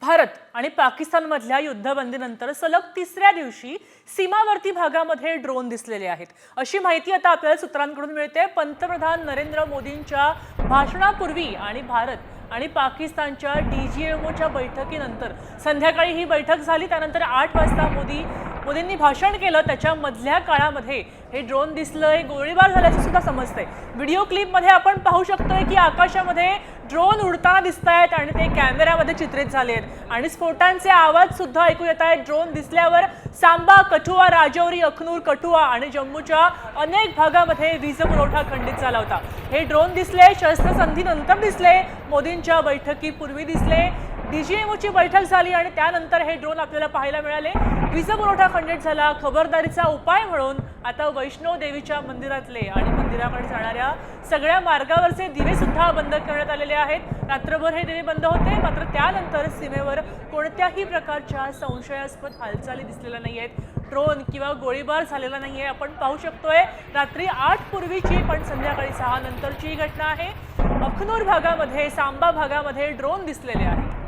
भारत आणि पाकिस्तानमधल्या युद्धबंदीनंतर सलग तिसऱ्या दिवशी सीमावर्ती भागामध्ये ड्रोन दिसलेले आहेत अशी माहिती आता आपल्याला सूत्रांकडून मिळते। पंतप्रधान नरेंद्र मोदींच्या भाषणापूर्वी आणि भारत आणि पाकिस्तानच्या डीजीएमओच्या बैठकीनंतर संध्याकाळी ही बैठक झाली। त्यानंतर 8 वाजता मोदींनी भाषण केलं। त्याच्या मधल्या काळामध्ये हे ड्रोन दिसलंय, गोळीबार झाल्याचं सुद्धा समजतंय। व्हिडिओ क्लिपमध्ये आपण पाहू शकतोय की आकाशामध्ये ड्रोन उडताना दिसतायत आणि ते कॅमेऱ्यामध्ये चित्रित झाले आहेत आणि स्फोटांचे आवाज सुद्धा ऐकू येत आहेत। ड्रोन दिसल्यावर सांबा, कठुआ, राजौरी, अखनूर, कठुआ आणि जम्मूच्या अनेक भागामध्ये वीज पुरवठा खंडित झाला होता। हे ड्रोन दिसले शस्त्रसंधीनंतर दिसले, मोदींच्या बैठकीपूर्वी दिसले। डीजीएमओची बैठक झाली आणि त्यानंतर हे ड्रोन आपल्याला पाहायला मिळाले। वीज पुरवठा खंडित झाला। खबरदारीचा उपाय म्हणून आता वैष्णो देवीच्या मंदिरातले आणि मंदिराकडे जाणाऱ्या सगळ्या मार्गावरचे दिवे सुद्धा बंद करण्यात आलेले आहेत। रात्रभर हे दिवे बंद होते, मात्र त्यानंतर सीमेवर कोणत्याही प्रकारच्या संशयास्पद हालचाली दिसलेल्या नाहीयेत। ड्रोन किंवा गोळीबार झालेला नाहीये। आपण पाहू शकतोय रात्री 8 पूर्वीची पण संध्याकाळी 6 नंतरची घटना आहे। अखनूर भागामध्ये, सांबा भागामध्ये ड्रोन दिसलेले आहेत।